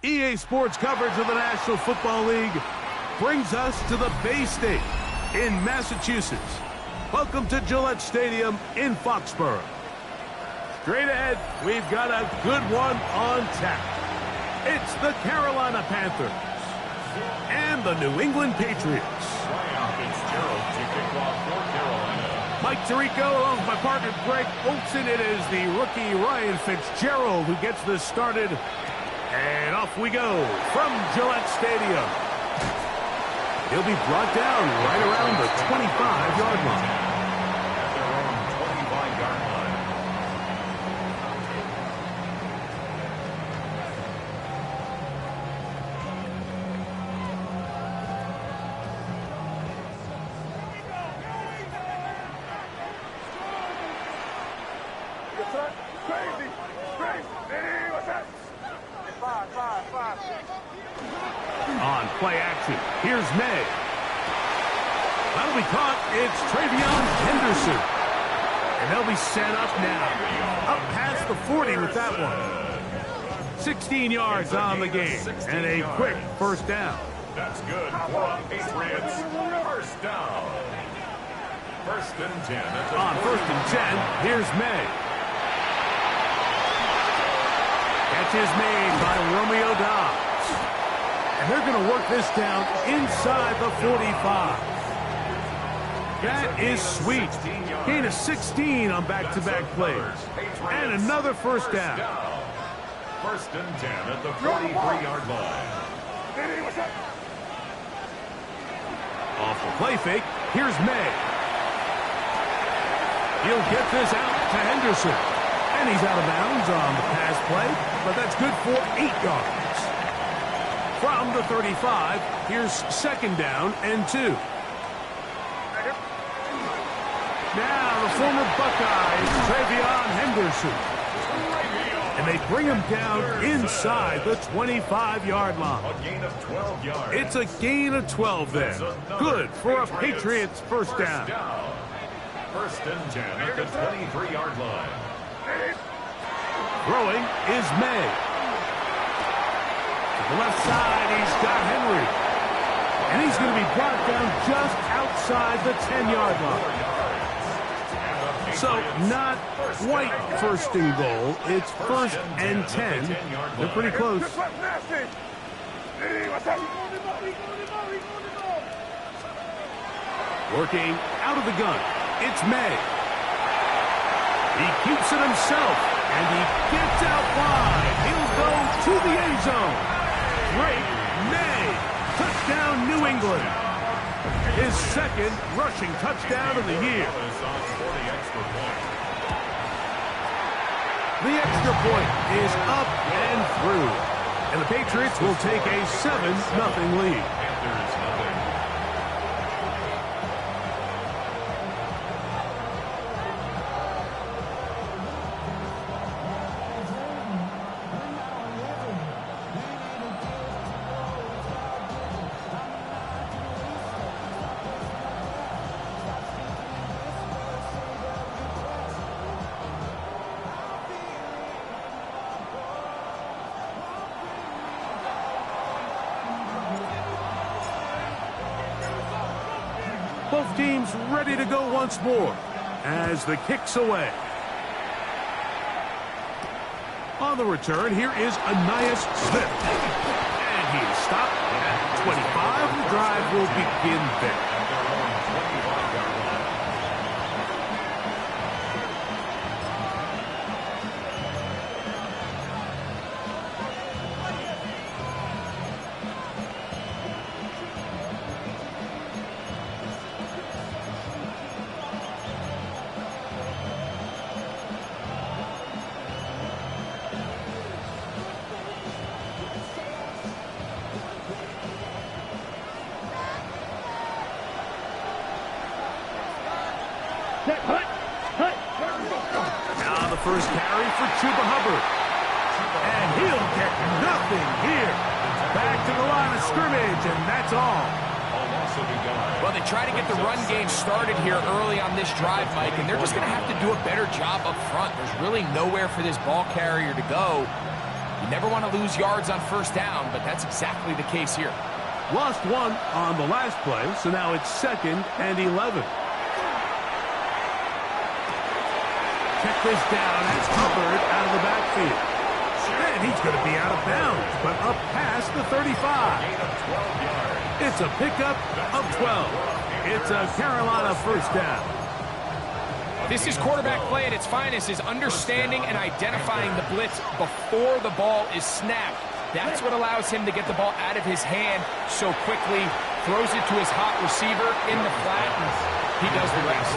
EA Sports coverage of the National Football League brings us to the Bay State in Massachusetts. Welcome to Gillette Stadium in Foxborough. Straight ahead, we've got a good one on tap. It's the Carolina Panthers and the New England Patriots. Mike Tirico along with my partner Greg Olson. It is the rookie Ryan Fitzgerald who gets this started. And off we go from Gillette Stadium. He'll be brought down right around the 25-yard line. At their own 25-yard line. Crazy! Hey, what's that? Five. On play action, here's May. That'll be caught. It's Travion Henderson. And they'll be set up now. Up past the 40 with that one. 16 yards on the game. And a quick first down. That's good for a Patriots first down. First and 10. On first and 10, here's May. Catch is made by Romeo Dobbs. And they're going to work this down inside the 45. That is sweet. Gain of 16 on back-to-back plays. And another first down. First and 10 at the 43-yard line. Off the play fake, here's May. He'll get this out to Henderson. And he's out of bounds on the pass play, but that's good for 8 yards. From the 35, here's second down and 2. Now the former Buckeye, Travion Henderson. And they bring him down inside the 25-yard line. A gain of 12 yards. It's a gain of 12 there. Good for a Patriots first down. First and 10 at the 23-yard line. Throwing is May. To the left side, he's got Henry. And he's going to be brought down just outside the 10-yard line. So not quite first and goal. It's first and 10. They're pretty close. Working out of the gun, it's May. He keeps it himself, and he gets out wide. He'll go to the end zone. Drake May. Touchdown, New England. His second rushing touchdown of the year. The extra point is up and through. And the Patriots will take a 7-0 lead. Both teams ready to go once more as the kick's away. On the return, here is Anais Smith. And he is stopped at 25. The drive will begin there. Now the first carry for Chuba Hubbard. And he'll get nothing here. Back to the line of scrimmage, and that's all. Well, they try to get the run game started here early on this drive, Mike, and they're just going to have to do a better job up front. There's really nowhere for this ball carrier to go. You never want to lose yards on first down, but that's exactly the case here. Lost one on the last play, so now it's 2nd and 11. Check this down. It's Hubbard out of the backfield. And he's going to be out of bounds, but up past the 35. It's a pickup of 12. It's a Carolina first down. This is quarterback play at its finest, is understanding and identifying the blitz before the ball is snapped. That's what allows him to get the ball out of his hand so quickly, throws it to his hot receiver in the flat, and he does the rest.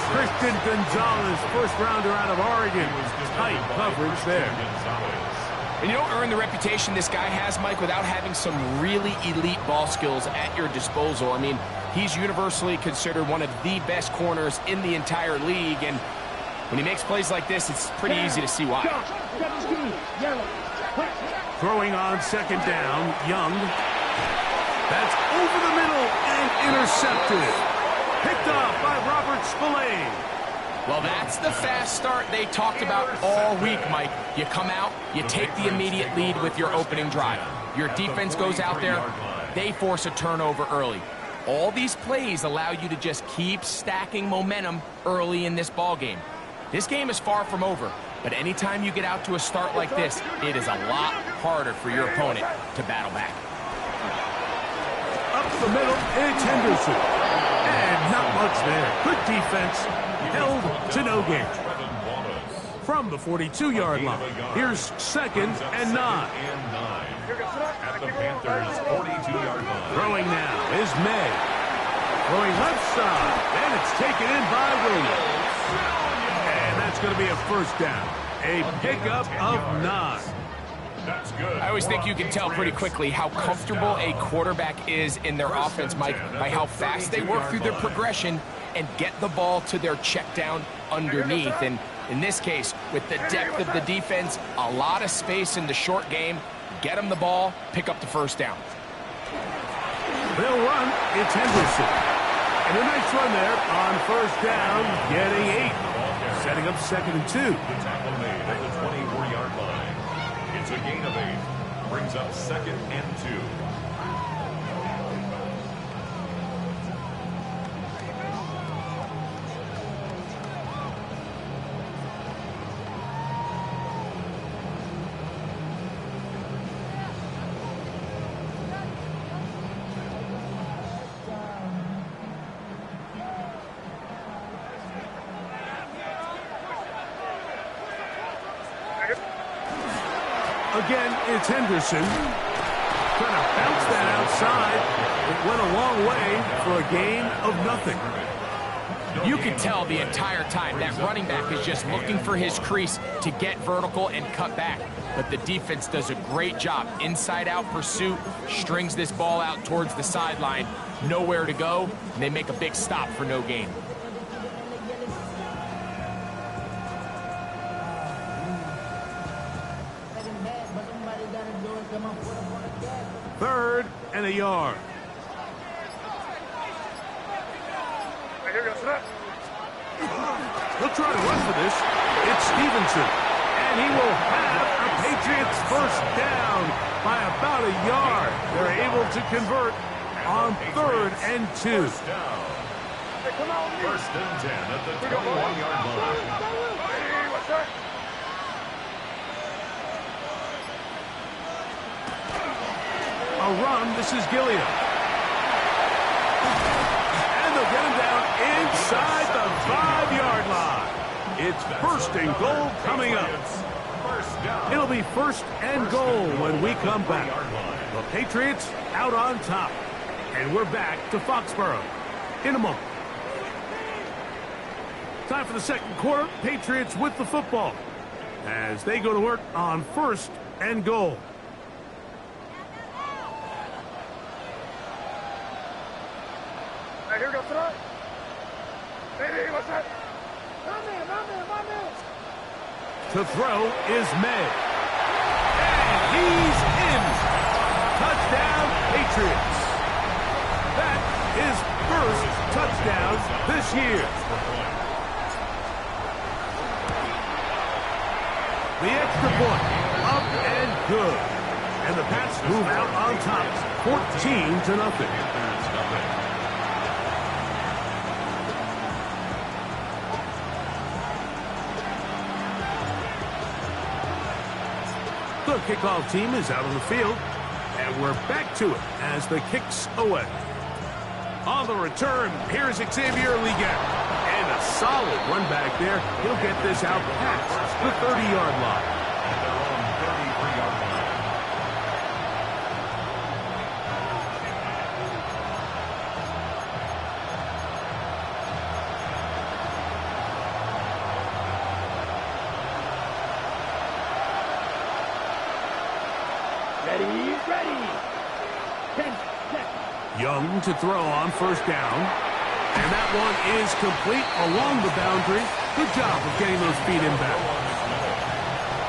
Christian Gonzalez, first rounder out of Oregon. Tight coverage there. And you don't earn the reputation this guy has, Mike, without having some really elite ball skills at your disposal. I mean, he's universally considered one of the best corners in the entire league, and when he makes plays like this, it's pretty easy to see why. Throwing on second down, Young. That's over the middle and intercepted. Picked off by Robert Spillane. Well, that's the fast start they talked about all week, Mike. You come out, you take the immediate lead with your opening drive. Your defense goes out there, they force a turnover early. All these plays allow you to just keep stacking momentum early in this ball game. This game is far from over, but anytime you get out to a start like this, it is a lot harder for your opponent to battle back. Up the middle, it's Henderson. And not much there. Good defense. Held to no gain. From the 42-yard line, here's 2nd and 9. At the Panthers' 42-yard line. Throwing now is May. Throwing left side, and it's taken in by Williams. And that's going to be a first down. A pickup of 9. That's good. I always think you can tell pretty quickly how comfortable a quarterback is in their offense, Mike, by how fast they work through their progression and get the ball to their check down underneath. And in this case, with the depth of the defense, a lot of space in the short game, get them the ball, pick up the first down. They'll run. It's Henderson. And a nice run there on first down, getting 8. Setting up 2nd and 2. The tackle made at the 24-yard line. It's a gain of 8. Brings up 2nd and 2. Again, it's Henderson. Trying to bounce that outside. It went a long way for a gain of nothing. You can tell the entire time that running back is just looking for his crease to get vertical and cut back. But the defense does a great job. Inside-out pursuit, strings this ball out towards the sideline. Nowhere to go, and they make a big stop for no gain. Third and a yard. He'll try to run for this. It's Stevenson. And he will have a Patriots first down by about a yard. They're able to convert on 3rd and 2. First and 10 at the 21-yard line. A run. This is Gilliam. And they'll get him down inside the 5-yard line. It's 1st and goal coming up. It'll be 1st and goal when we come back. The Patriots out on top. And we're back to Foxborough in a moment. Time for the second quarter. Patriots with the football as they go to work on 1st and goal. Here we go, tonight. Hey, what's that? My man. To throw is May. And he's in. Touchdown, Patriots. That is first touchdown this year. The extra point, up and good. And the Pats move out on top, 14-0. The kickoff team is out on the field, and we're back to it as the kicks away. On the return, here's Xavier Liggett. And a solid run back there. He'll get this out past the 30-yard line. And they're on 33-yard line. Ready. 10 seconds. Young to throw on 1st down. And that one is complete along the boundary. Good job of getting those feet in back.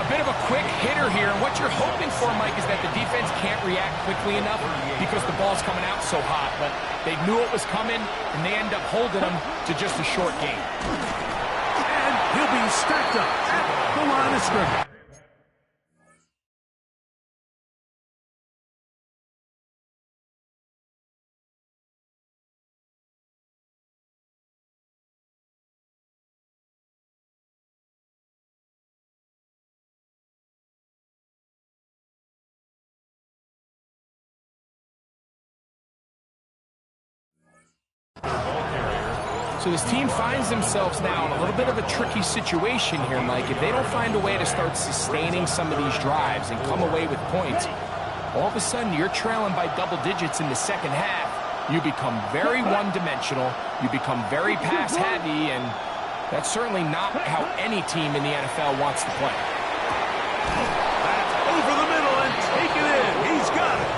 A bit of a quick hitter here. What you're hoping for, Mike, is that the defense can't react quickly enough because the ball's coming out so hot. But they knew it was coming, and they end up holding them to just a short gain. And he'll be stacked up at the line of scrimmage. So this team finds themselves now in a little bit of a tricky situation here, Mike. If they don't find a way to start sustaining some of these drives and come away with points, all of a sudden you're trailing by double digits in the second half. You become very one-dimensional. You become very pass-heavy, and that's certainly not how any team in the NFL wants to play. That's over the middle and taken in. He's got it.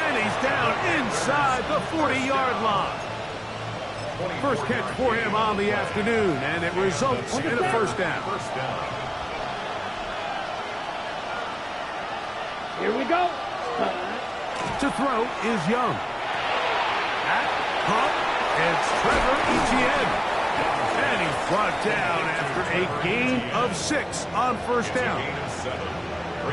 And he's down inside the 40-yard line. First catch for him on the afternoon, and it results in a first down. Here we go. To throw is Young. At pump, it's Trevor Etienne. And he's brought down after a gain of 6 on 1st down.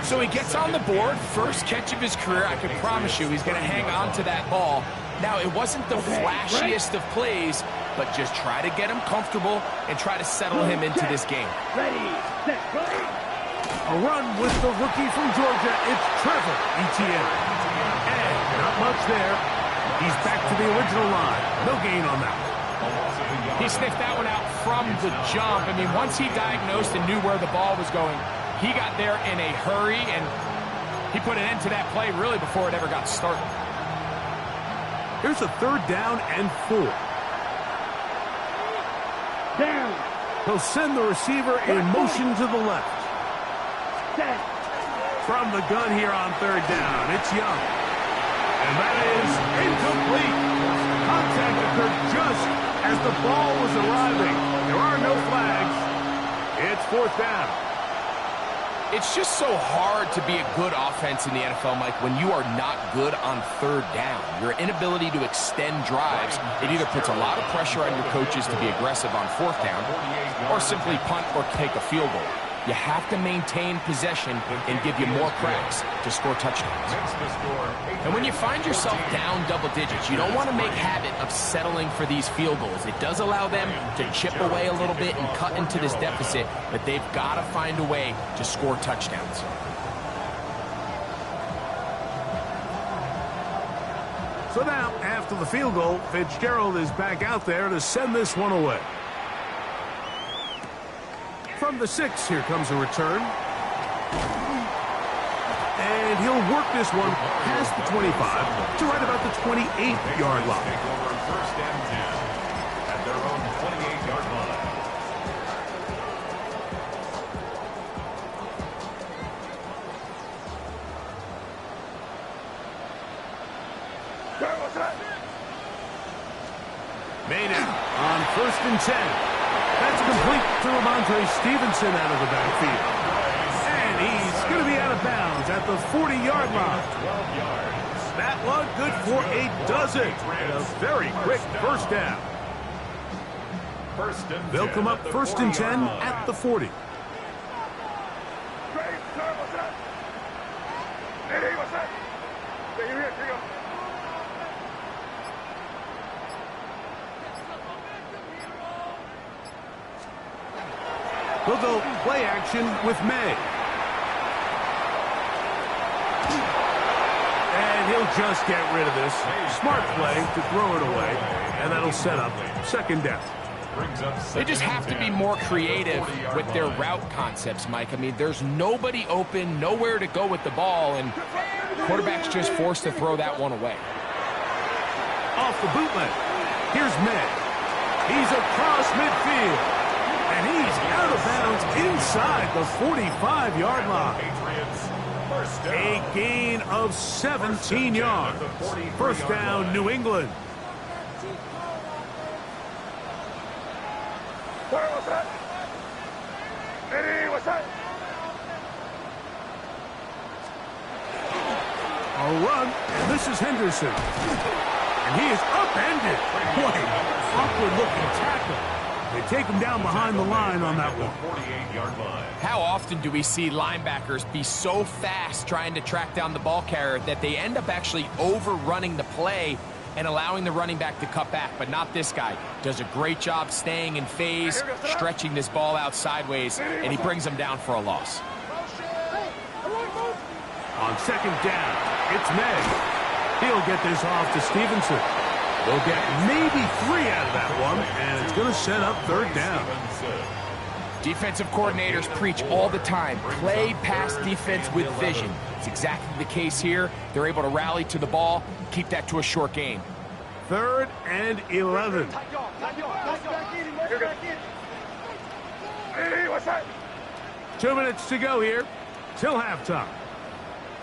So he gets on the board, first catch of his career. I can promise you he's going to hang on to that ball. Now, it wasn't the flashiest of plays, but just try to get him comfortable and try to settle him into this game. Ready, set, go. A run with the rookie from Georgia. It's Trevor Etienne. And not much there. He's back to the original line. No gain on that. He sniffed that one out from the jump. I mean, once he diagnosed and knew where the ball was going, he got there in a hurry, and He put an end to that play really before it ever got started. Here's a 3rd down and 4. Down. He'll send the receiver in motion to the left. Set. From the gun here on 3rd down, it's Young. And that is incomplete. Contact occurred just as the ball was arriving. There are no flags. It's 4th down. It's just so hard to be a good offense in the NFL, Mike, when you are not good on 3rd down. Your inability to extend drives, it either puts a lot of pressure on your coaches to be aggressive on 4th down or simply punt or take a field goal. You have to maintain possession and give you more cracks to score touchdowns. And when you find yourself down double digits, you don't want to make habit of settling for these field goals. It does allow them to chip away a little bit and cut into this deficit, but they've got to find a way to score touchdowns. So now, after the field goal, Fitzgerald is back out there to send this one away. From the 6, here comes a return. And he'll work this one past the 25 to right about the 28-yard line. First and 10 at their own 28-yard line. Made out on 1st and 10. That's complete to Ramondre Stevenson out of the backfield. And he's going to be out of bounds at the 40-yard line. 12 yards. That one good for a dozen. And a very quick 1st down. First and 10. They'll come up 1st and 10 at the 40. We'll go play action with May. And he'll just get rid of this. Smart play to throw it away. And that'll set up 2nd down. They just have to be more creative with their route concepts, Mike. I mean, there's nobody open, nowhere to go with the ball, and the quarterback's just forced to throw that one away. Off the bootleg. Here's May. He's across midfield. And he's out of bounds inside the 45-yard line. A gain of 17 yards. 1st down, New England. A run, and this is Henderson. And he is upended. Boy, awkward-looking tackle. They take him down behind the line on that one. 48-yard line. How often do we see linebackers be so fast trying to track down the ball carrier that they end up actually overrunning the play and allowing the running back to cut back? But not this guy. Does a great job staying in phase, stretching this ball out sideways, and he brings them down for a loss. On 2nd down, it's May. He'll get this off to Stevenson. They'll get maybe 3 out of that one, and it's going to set up 3rd down. Defensive coordinators preach all the time, play pass defense with vision. It's exactly the case here. They're able to rally to the ball, keep that to a short game. 3rd and 11. 2 minutes to go here till halftime.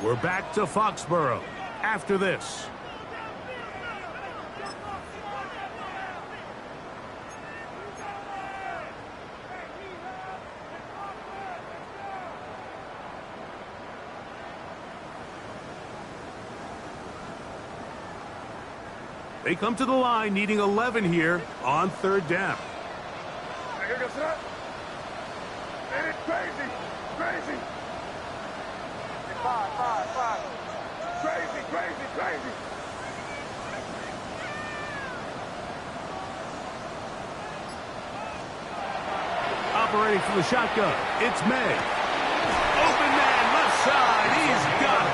We're back to Foxborough after this. They come to the line needing 11 here on 3rd down. Crazy. Operating from the shotgun, it's May. Open man, left side, he's got it.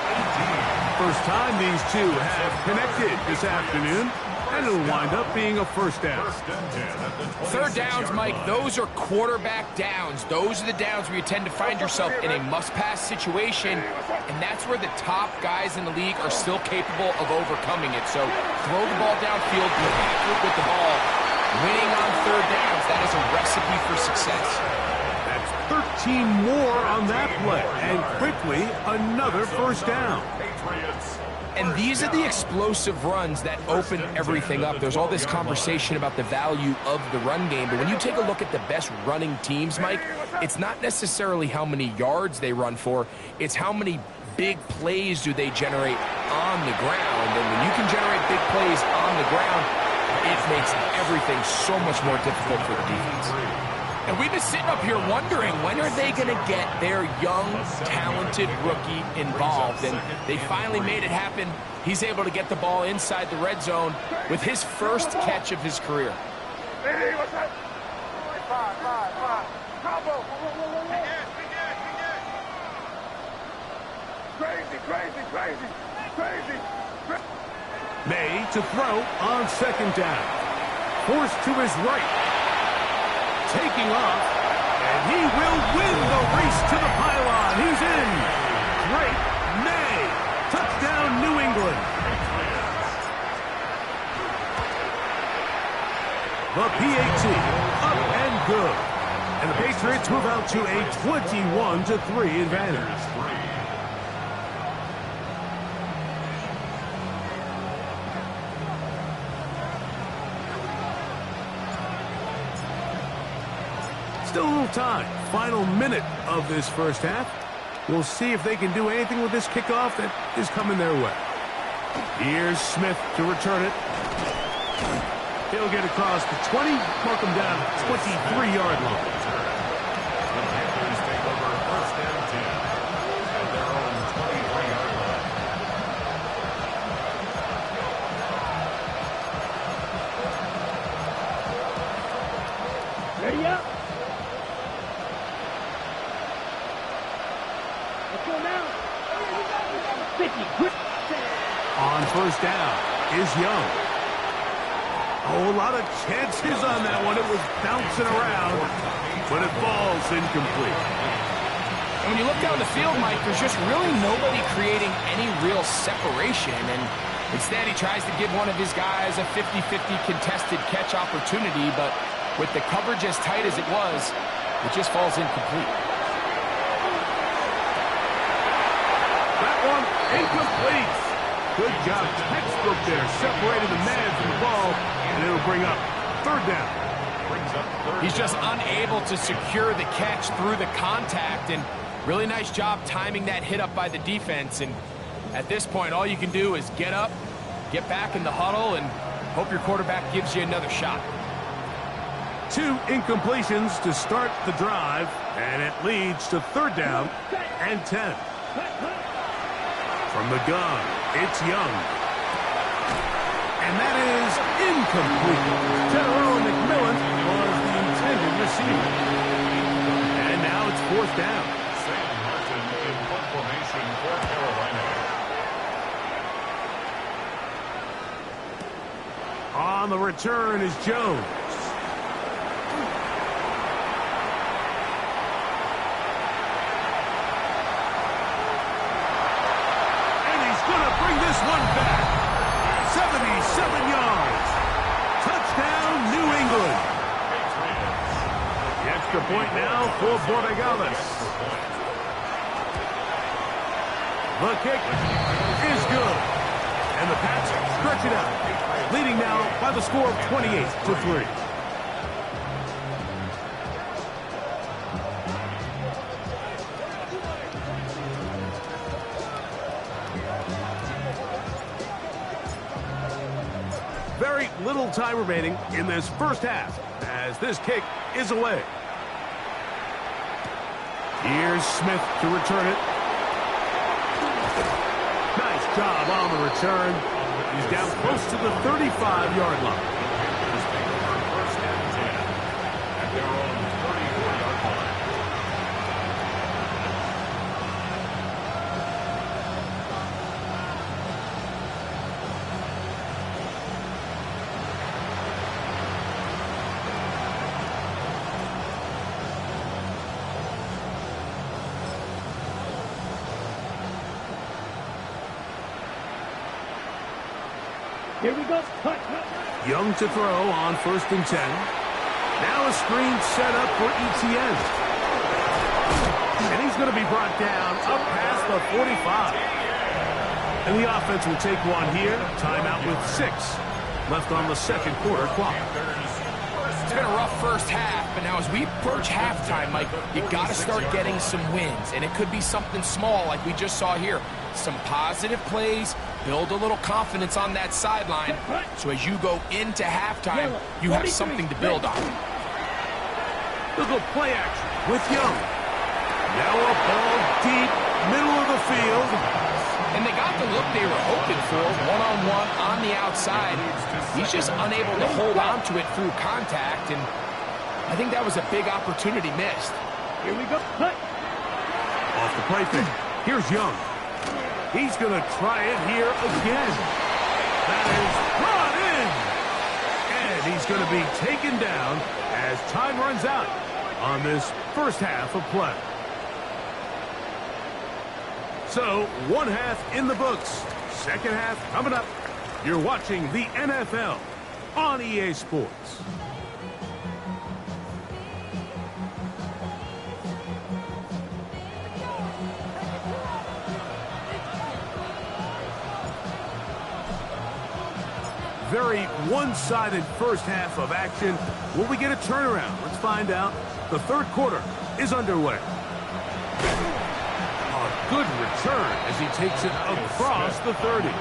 First time these two have connected this afternoon. and it'll wind up being a first down. Third downs, Mike, those are quarterback downs. Those are the downs where you tend to find yourself in a must-pass situation, and that's where the top guys in the league are still capable of overcoming it. So throw the ball downfield, be accurate with the ball. Winning on third downs, that is a recipe for success. That's 13 more on that play, and quickly another first down. And these are the explosive runs that open everything up. There's all this conversation about the value of the run game, but when you take a look at the best running teams, Mike, it's not necessarily how many yards they run for, it's how many big plays do they generate on the ground. And when you can generate big plays on the ground, it makes everything so much more difficult for the defense. And we've been sitting up here wondering, when are they going to get their young, talented rookie involved? And they finally made it happen. He's able to get the ball inside the red zone with his first catch of his career. Hey, what's that? Five. Combo. Crazy. May to throw on second down. Forced to his right. Taking off, and he will win the race to the pylon. He's in. Great May. Touchdown, New England. The PAT, up and good. And the Patriots move out to a 21-3 advantage. Still a little time. Final minute of this first half. We'll see if they can do anything with this kickoff that is coming their way. Here's Smith to return it. He'll get across the 20, mark him down at 23-yard line. The Panthers take over first and 10 at their own 23-yard line. Ready up. On first down is Young. Oh, a lot of chances on that one. It was bouncing around, but it falls incomplete. And when you look down the field, Mike, there's just really nobody creating any real separation. And instead, he tries to give one of his guys a 50-50 contested catch opportunity, but with the coverage as tight as it was, it just falls incomplete. That one incomplete. Good job, textbook there, separating the man from the ball, and it'll bring up third down. He's just unable to secure the catch through the contact, and really nice job timing that hit up by the defense. And at this point, all you can do is get up, get back in the huddle, and hope your quarterback gives you another shot. 2 incompletions to start the drive, and it leads to third down and 10. From the gun, it's Young. And that is incomplete. General McMillan was the intended receiver. And now it's fourth down. Sam Martin in punt formation for Carolina. On the return is Jones. This one back. 77 yards. Touchdown, New England. The extra point now for Borregales. The kick is good. And the Pats stretch it out, leading now by the score of 28-3. Very little time remaining in this first half as this kick is away. Here's Smith to return it. Nice job on the return. He's down close to the 35-yard line. First and 10 at their own 34-yard line. Here we go. Cut. Young to throw on 1st and 10. Now a screen set up for ETN. And he's going to be brought down up past the 45. And the offense will take one here. Timeout with 6 left on the 2nd quarter clock. It's been a rough first half, but now as we approach halftime, Mike, you got to start getting some wins. And it could be something small like we just saw here. Some positive plays, build a little confidence on that sideline. So as you go into halftime, you have something to build on. Look at play action with Young. Now a ball deep, middle of the field. And they got the look they were hoping for, one-on-one on the outside. He's just unable to hold on to it through contact, and I think that was a big opportunity missed. Here we go. Cut. Off the play fake. Here's Young. He's going to try it here again. That is brought in. And he's going to be taken down as time runs out on this first half of play. So, one half in the books. Second half coming up. You're watching the NFL on EA Sports. Very one-sided first half of action. Will we get a turnaround? Let's find out. The 3rd quarter is underway. A good return as he takes it across the 30.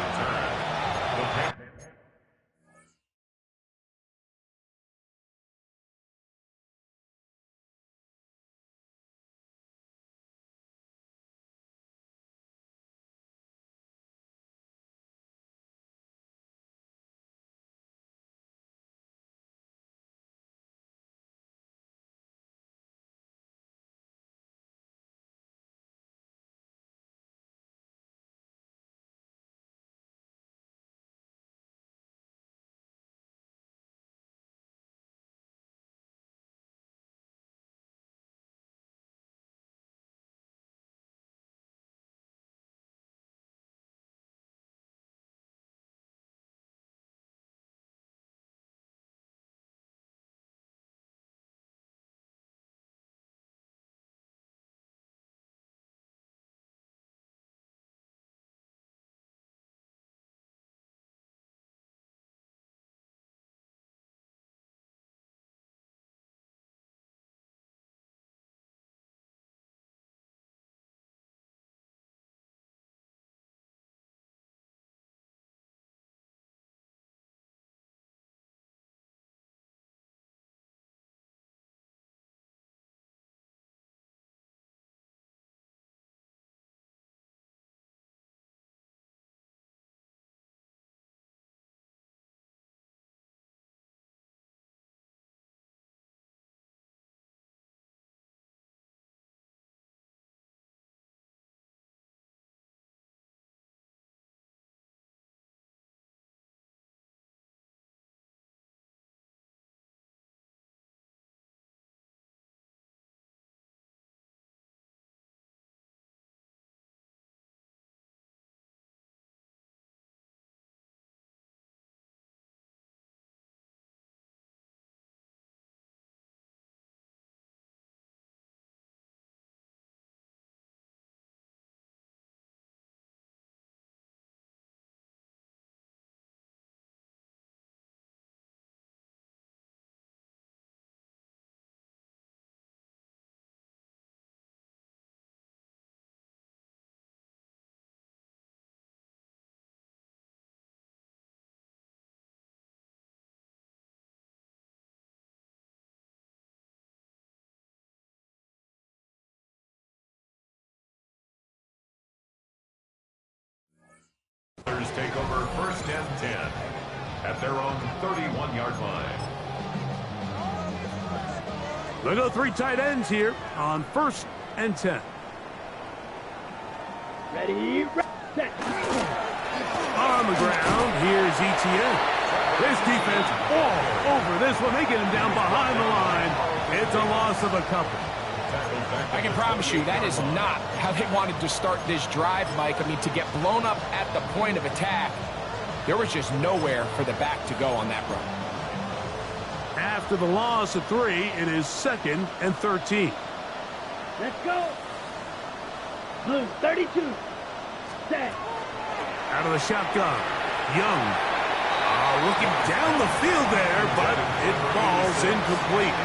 Panthers take over 1st and 10 at their own 31-yard line. They'll go 3 tight ends here on 1st and 10. Ready, set. On the ground, here's ETN. This defense all over this one. They get him down behind the line. It's a loss of a couple. I can promise you that is not how they wanted to start this drive, Mike. I mean, to get blown up at the point of attack, There was just nowhere for the back to go on that run. After the loss of 3, it is 2nd and 13. Let's go. Blue, 32. Set. Out of the shotgun. Young. Looking down the field there, but it falls incomplete.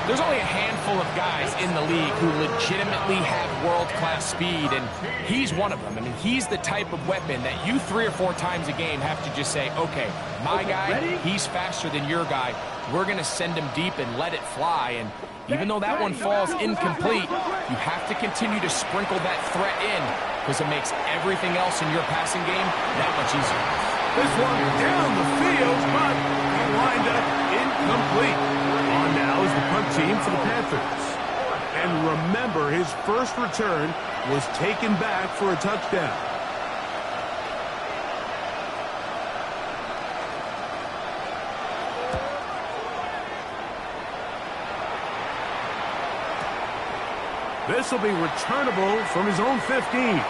There's only a handful of guys in the league who legitimately have world-class speed, and he's one of them. I mean, he's the type of weapon that you 3 or 4 times a game have to just say, okay, my guy, he's faster than your guy. We're going to send him deep and let it fly. And even though that one falls incomplete, you have to continue to sprinkle that threat in because it makes everything else in your passing game that much easier. This one down the field, but he lined up incomplete. On now is the punt team for the Panthers. And remember, his first return was taken back for a touchdown. This will be returnable from his own 15.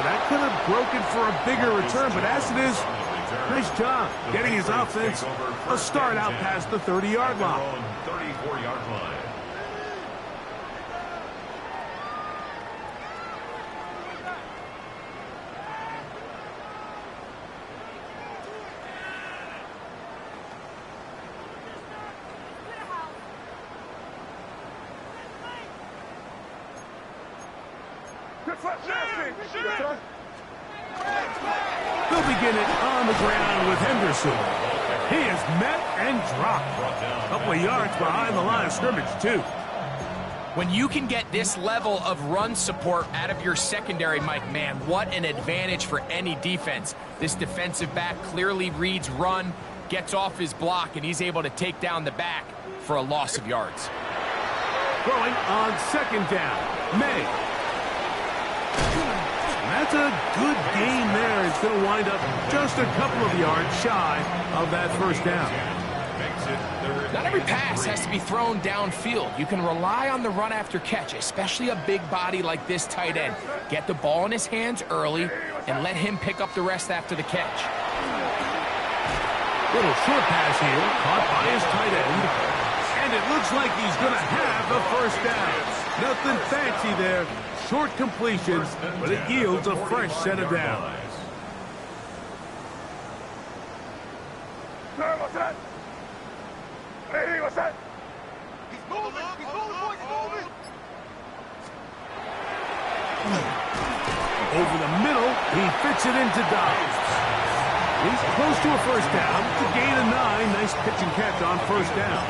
That could have broken for a bigger return, but as it is, nice job getting his offense a start out past the 30-yard line. 34-yard line. They'll begin it on the ground with Henderson. He is met and dropped. A couple of yards behind the line of scrimmage, too. When you can get this level of run support out of your secondary, Mike, man, what an advantage for any defense. This defensive back clearly reads run, gets off his block, and he's able to take down the back for a loss of yards. Throwing on 2nd down, May. That's a good gain there. It's going to wind up just a couple of yards shy of that first down. Not every pass has to be thrown downfield. You can rely on the run after catch, especially a big body like this tight end. Get the ball in his hands early and let him pick up the rest after the catch. Little short pass here, caught by his tight end. And it looks like he's going to have the first down. Nothing fancy there. Short completion, but it yields a fresh set of downs. What's that? Hey, what's that? He's moving, boys, moving. Over the middle, he fits it into Dobbs. He's close to a first down. It's a gain of 9. Nice pitch and catch on first down.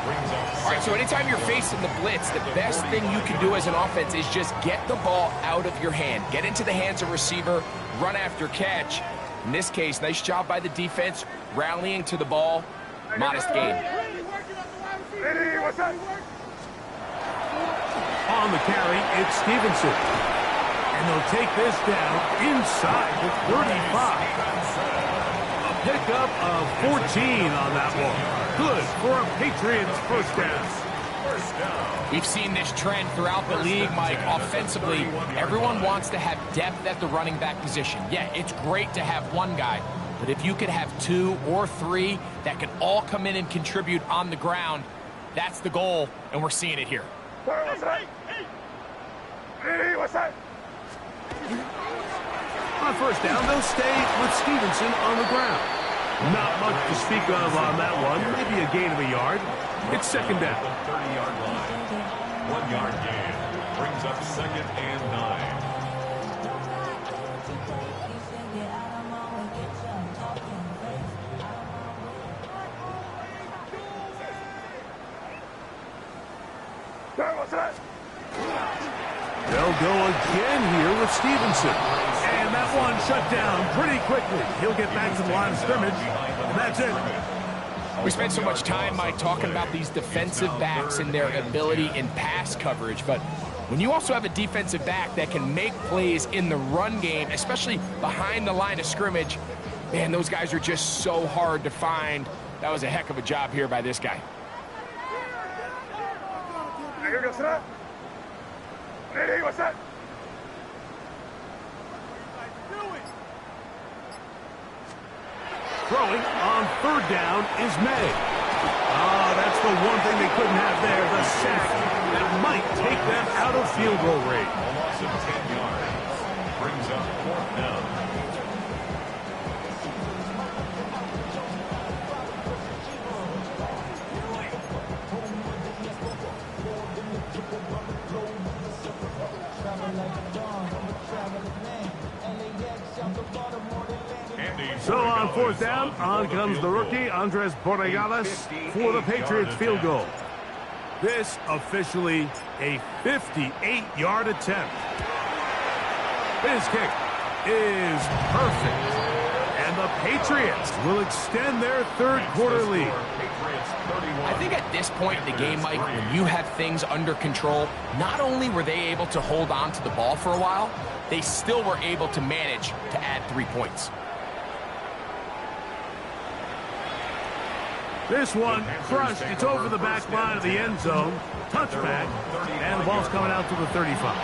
All right, so anytime you're facing the blitz, the best thing you can do as an offense is just get the ball out of your hand. Get into the hands of receiver, run after catch. In this case, nice job by the defense, rallying to the ball. Modest gain. Hey, what's that? On the carry, it's Stevenson. And they'll take this down inside the 35. A pickup of 14 on that one. Good for a Patriots first down. We've seen this trend throughout the league, Mike. Offensively, everyone wants to have depth at the running back position. Yeah, it's great to have one guy, but if you could have 2 or 3 that can all come in and contribute on the ground, that's the goal, and we're seeing it here. What's that? Hey, what's that? On first down, they'll stay with Stevenson on the ground. Not much to speak of on that one. Maybe a gain of a yard. It's 2nd down. 30-yard line. 1 yard gain. Brings up 2nd and 9. What's that? They'll go again here with Stevenson. And that one shut down pretty quickly. He'll get back to the line of scrimmage, and that's it. We spent so much time, Mike, talking about these defensive backs and their ability in pass coverage, but when you also have a defensive back that can make plays in the run game, especially behind the line of scrimmage, man, those guys are just so hard to find. That was a heck of a job here by this guy. Hey, what's that? Hey, what's that? Throwing on third down is May. Oh, that's the one thing they couldn't have there, the sack that might take them out of field goal range. A loss of 10 yards. Brings up fourth down. So on fourth down, on comes the rookie, Andres Borregales, for the Patriots field goal. This officially a 58-yard attempt. His kick is perfect. And the Patriots will extend their third quarter lead. I think at this point in the game, Mike, when you have things under control, not only were they able to hold on to the ball for a while, they still were able to manage to add 3 points. This one crushed. It's over the back line of the end zone. Touchback. And the ball's coming out to the 35.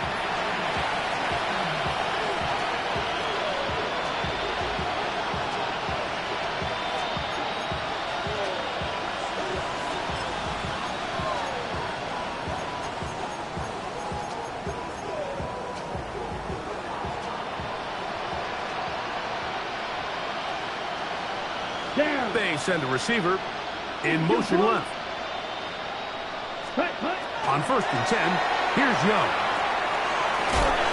They send a receiver in motion left. On 1st and 10, here's Young.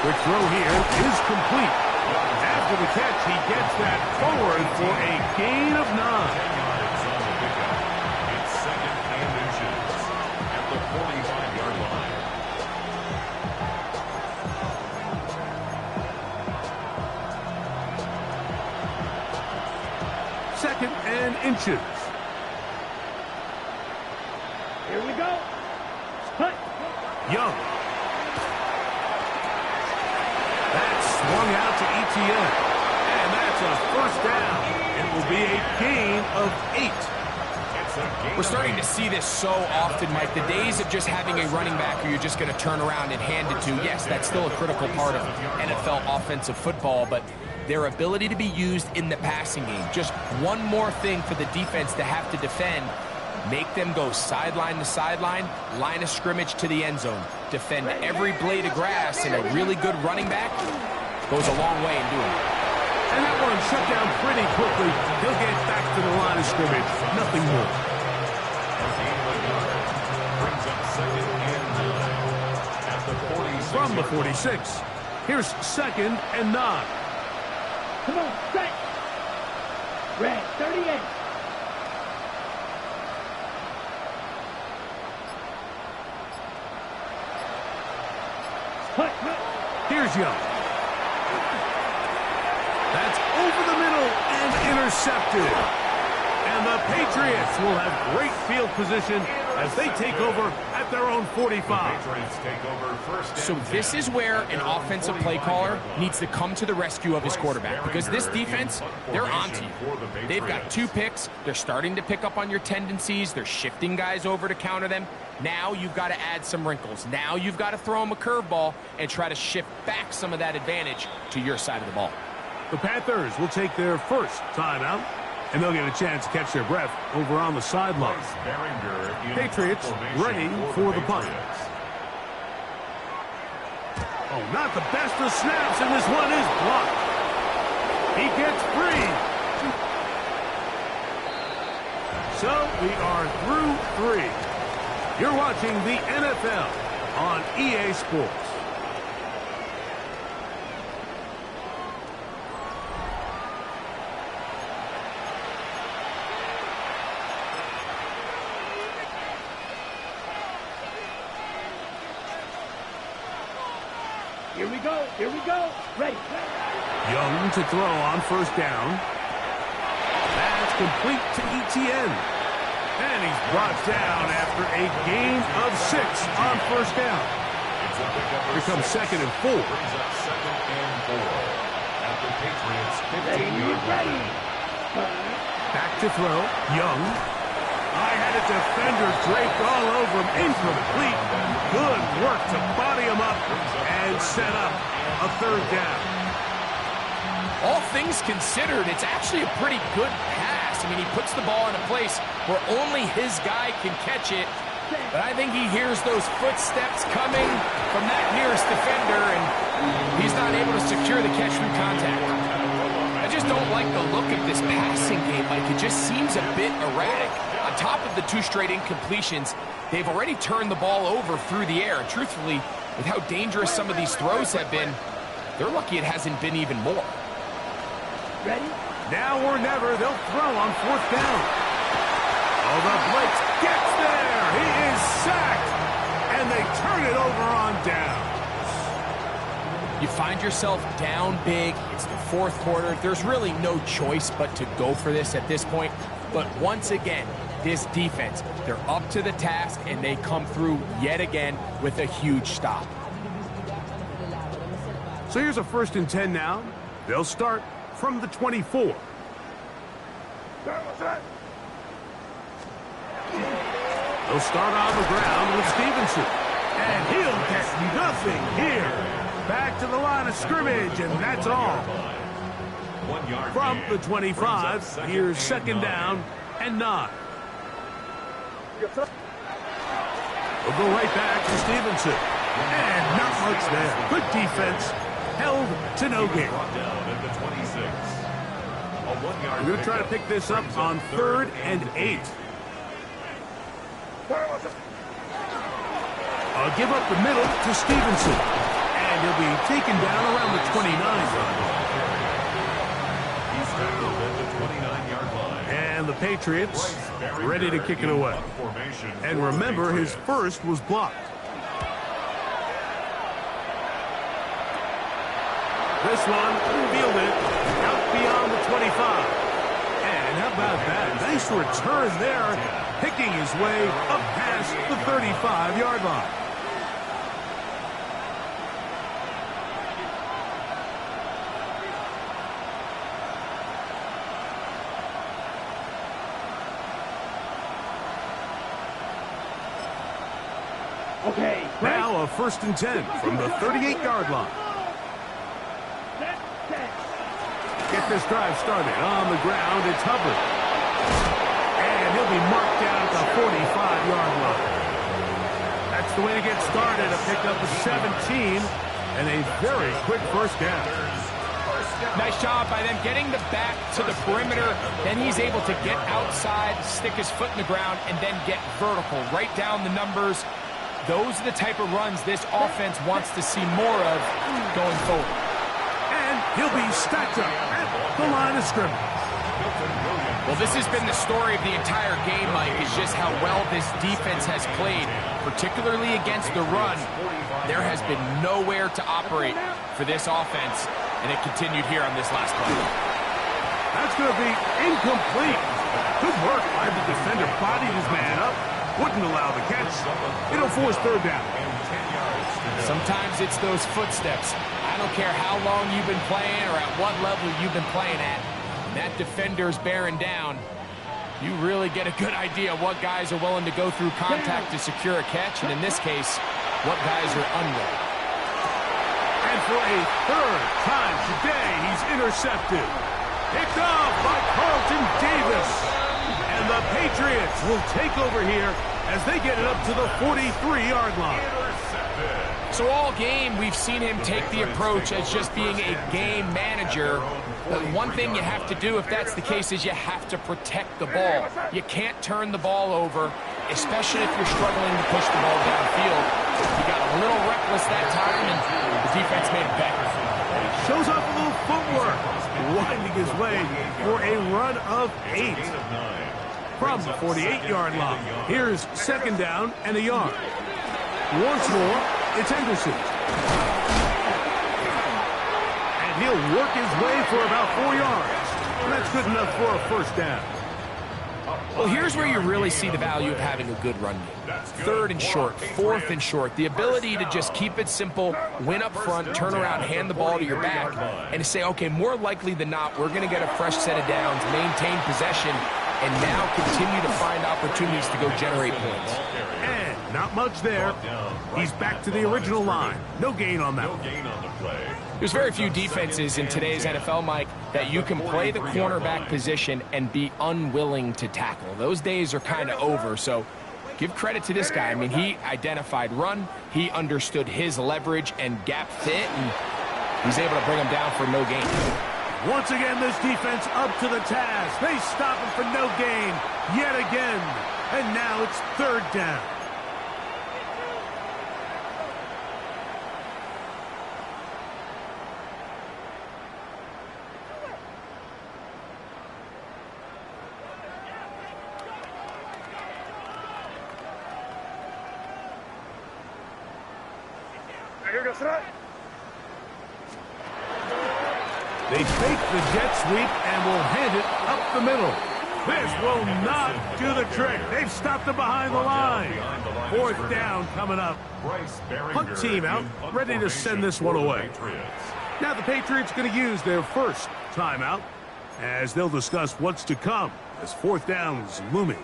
Quick throw here is complete. After the catch, he gets that forward for a gain of 9. It's second and inches at the 45-yard line. Second and inches. Here we go. Cut. Young. That's swung out to ETN. And that's a first down. It will be a gain of 8. We're starting to see this so often, Mike. The days of just having a running back who you're just going to turn around and hand it to, yes, that's still a critical part of NFL offensive football, but their ability to be used in the passing game, just one more thing for the defense to have to defend, make them go sideline to sideline, line of scrimmage to the end zone, defend every blade of grass, and a really good running back goes a long way in doing it. And that one shut down pretty quickly. He'll get back to the line of scrimmage. Nothing more. Brings up second and 9 at the 46. From the 46, here's second and 9. Come on, set. Red, 38. Cut, cut. Here's Young. That's over the middle and intercepted. And the Patriots will have great field position as they take over at their own 45. Patriots take over first and So this is where an offensive play caller needs to come to the rescue of his quarterback, because this defense, they're onto you. They've got 2 picks. They're starting to pick up on your tendencies. They're shifting guys over to counter them. Now you've got to add some wrinkles. Now you've got to throw them a curveball and try to shift back some of that advantage to your side of the ball. The Panthers will take their first timeout, and they'll get a chance to catch their breath over on the sideline. Patriots ready for the punt. Oh, not the best of snaps, and this one is blocked. He gets free. So we are through 3. You're watching the NFL on EA Sports. Here we go. Here we go. Ready. Young to throw on first down. That's complete to ETN. And he's brought down after a gain of 6 on first down. Here comes second and 4. Brings up second and 4 at the Patriots 15-yard Ready. line. Back to throw. Young. I had a defender draped all over him. Incomplete. Good work to body him up and set up a third down. All things considered, it's actually a pretty good pass I mean, he puts the ball in a place where only his guy can catch it. But I think he hears those footsteps coming from that nearest defender, and he's not able to secure the catch through contact. I just don't like the look of this passing game, Mike. It just seems a bit erratic. On top of the 2 straight incompletions, they've already turned the ball over through the air. Truthfully, with how dangerous some of these throws have been, they're lucky it hasn't been even more. Ready? Now or never, they'll throw on 4th down. Oh, the blitz gets there. He is sacked. And they turn it over on down. You find yourself down big. It's the 4th quarter. There's really no choice but to go for this at this point. But once again, this defense, they're up to the task, and they come through yet again with a huge stop. So here's a 1st and 10 now. They'll start from the 24. They'll start on the ground with Stevenson. And he'll get nothing here. Back to the line of scrimmage, and that's all. 1 yard From gain. the 25, here's 2nd down and 9. We'll go right back to Stevenson. And not much there. Good defense. Held to no gain. Brought down at the 26. A 1 yard We're going to try to pick this up on 3rd and 8. I'll give up the middle to Stevenson. And he'll be taken down around the 29. He's tackled at the 29-yard line. And the Patriots ready to kick it away. And remember, his first was blocked. This one fielded out beyond the 25. And how about that? Nice return there, picking his way up past the 35-yard line. Okay. Now a 1st and 10 from the 38-yard line. Get this drive started on the ground. It's Hubbard. And he'll be marked down at the 45-yard line. That's the way to get started. A pickup of 17 and a very quick 1st down. Nice job by them getting the back to the perimeter. Then he's able to get outside, stick his foot in the ground, and then get vertical. Right down the numbers. Those are the type of runs this offense wants to see more of going forward. And he'll be stacked up at the line of scrimmage. Well, this has been the story of the entire game, Mike, is just how well this defense has played, particularly against the run. There has been nowhere to operate for this offense, and it continued here on this last play. That's going to be incomplete. Good work by the defender. Bodied his man up. Wouldn't allow the catch. It'll force 3rd down. Sometimes it's those footsteps. I don't care how long you've been playing or at what level you've been playing at. When that defender's bearing down, you really get a good idea of what guys are willing to go through contact to secure a catch, and in this case, what guys are unwilling. And for a 3rd time today, he's intercepted. Picked off by Carlton Davis. And the Patriots will take over here as they get it up to the 43-yard line. So all game, we've seen him take the approach as just being a game manager. But one thing you have to do if that's the case is you have to protect the ball. You can't turn the ball over, especially if you're struggling to push the ball downfield. He got a little reckless that time, and the defense made it back. Shows off a little footwork, winding his way for a run of 8. From the 48-yard line, here's 2nd down and a yard. Once more, it's Henderson. And he'll work his way for about 4 yards. And that's good enough for a 1st down. Well, here's where you really see the value of having a good run game. 3rd and short, 4th and short. The ability to just keep it simple, win up front, turn around, hand the ball to your back, and to say, okay, more likely than not, we're going to get a fresh set of downs, maintain possession, and now continue to find opportunities to go generate points. And not much there. He's back to the original line. No gain on that. No gain on the play. There's very few defenses in today's NFL, Mike, that you can play the cornerback position and be unwilling to tackle. Those days are kind of over, so give credit to this guy. I mean, he identified run, he understood his leverage and gap fit, and he's able to bring him down for no gain. Once again, this defense up to the task. They stop him for no gain yet again. And now it's third down. They fake the jet sweep and will hand it up the middle. This will not do the trick. They've stopped him behind the line. Fourth down coming up. Punt team out, ready to send this one away. Now the Patriots going to use their first timeout as they'll discuss what's to come as fourth down's looming.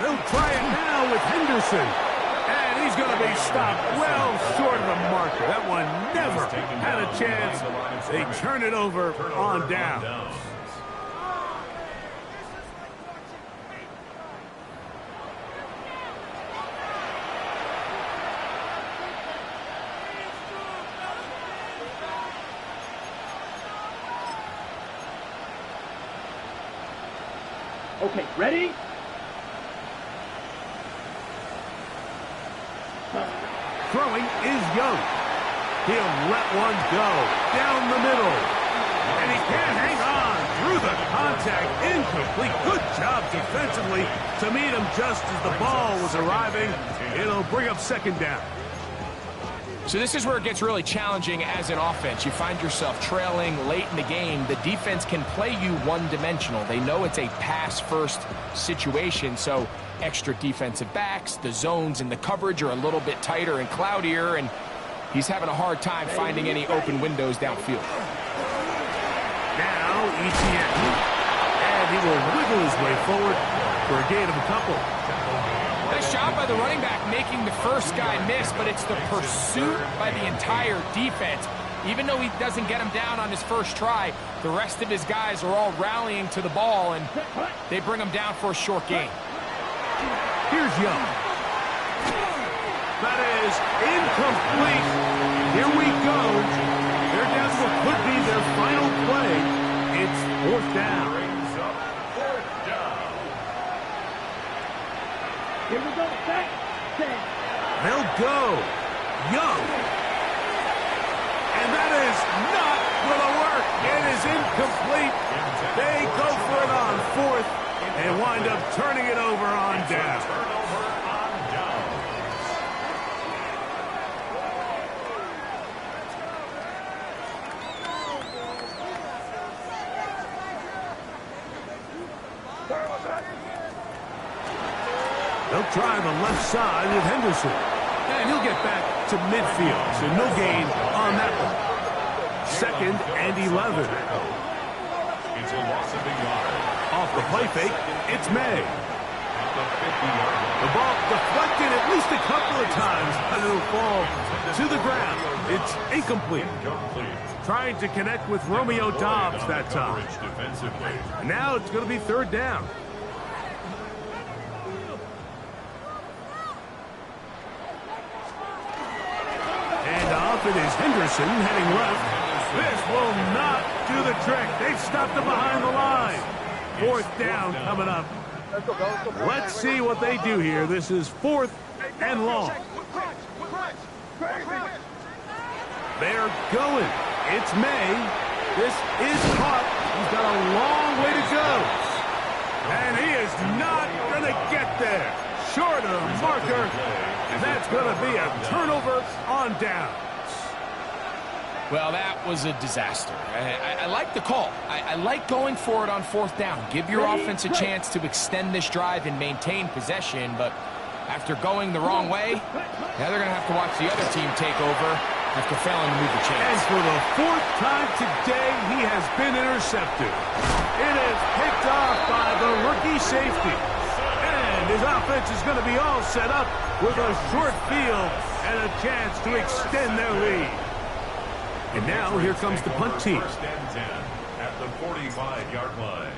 They'll try it now with Henderson. And he's going to be stopped well short of the marker. That one never had a chance. They turn it over on down. Okay, ready? Throwing is Young. He'll let one go down the middle. And he can't hang on through the contact. Incomplete. Good job defensively to meet him just as the ball was arriving. It'll bring up second down. So this is where it gets really challenging as an offense. You find yourself trailing late in the game. The defense can play you one-dimensional. They know it's a pass-first situation, so extra defensive backs, the zones and the coverage are a little bit tighter and cloudier, and he's having a hard time finding any open windows downfield. Now ETN, and he will wiggle his way forward for a gain of a couple. Nice job by the running back making the first guy miss, but it's the pursuit by the entire defense. Even though he doesn't get him down on his first try, the rest of his guys are all rallying to the ball, and they bring him down for a short gain. Here's Young. That is incomplete. Here we go. They're down to what could be their final play. It's fourth down. Here we go. Back. They'll go. Young. And that is not going to work. It is incomplete. They go for it on fourth and wind up turning it over on down. They'll try the left side with Henderson. And he'll get back to midfield, so no gain on that one. Second and 11. It's a loss of a yard. Off the play fake, it's May. The ball deflected at least a couple of times, but it'll fall to the ground. It's incomplete. Trying to connect with Romeo Doubs that time. And now it's going to be third down. And off it is Henderson heading left. This will not do the trick. They've stopped him behind the line. Fourth down coming up. Let's see what they do here. This is fourth and long. They're going. It's May. This is caught. He's got a long way to go. And he is not going to get there. Short of the marker. And that's going to be a turnover on downs. Well, that was a disaster. I like the call. I like going for it on fourth down. Give your offense a chance to extend this drive and maintain possession, but after going the wrong way, now they're going to have to watch the other team take over after failing to move the And chains. for the fourth time today, he has been intercepted. It is picked off by the rookie safety. And his offense is going to be all set up with a short field and a chance to extend their lead. And now here comes the punt team. First and 10 at the 45-yard line.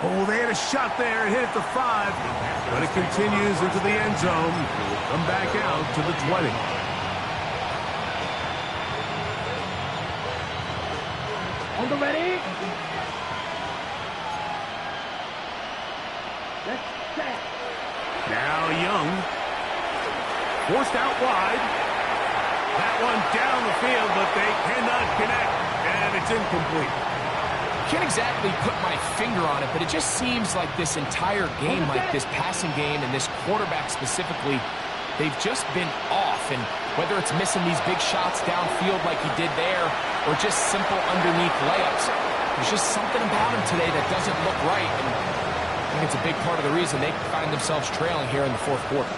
Oh, they had a shot there. It hit at the 5. But it continues into the end zone. It will come back out to the 20. On the ready. Let's set. Now Young. Forced out wide. That one down the field, but they cannot connect. And it's incomplete. Can't exactly put my finger on it, but it just seems like this entire game, like this passing game and this quarterback specifically, they've just been off. And whether it's missing these big shots downfield like he did there or just simple underneath layups, there's just something about him today that doesn't look right. And I think it's a big part of the reason they find themselves trailing here in the fourth quarter.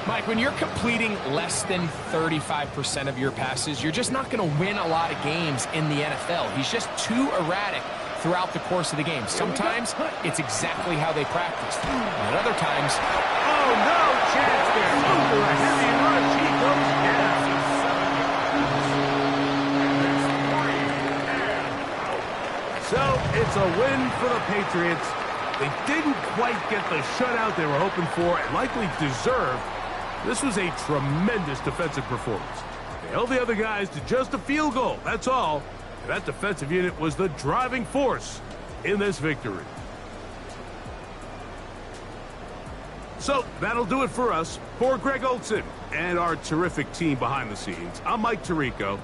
Mike, when you're completing less than 35% of your passes, you're just not going to win a lot of games in the NFL. He's just too erratic throughout the course of the game. Sometimes it's exactly how they practice. And at other times, Oh, no chance there. Over a heavy rush. He goes down. So it's a win for the Patriots. They didn't quite get the shutout they were hoping for and likely deserved. This was a tremendous defensive performance. They held the other guys to just a field goal, that's all. And that defensive unit was the driving force in this victory. So that'll do it for us. For Greg Olson and our terrific team behind the scenes, I'm Mike Tirico.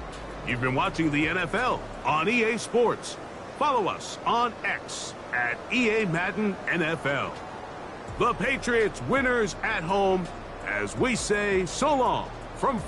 You've been watching the NFL on EA Sports. Follow us on X at EA Madden NFL. The Patriots winners at home, as we say so long from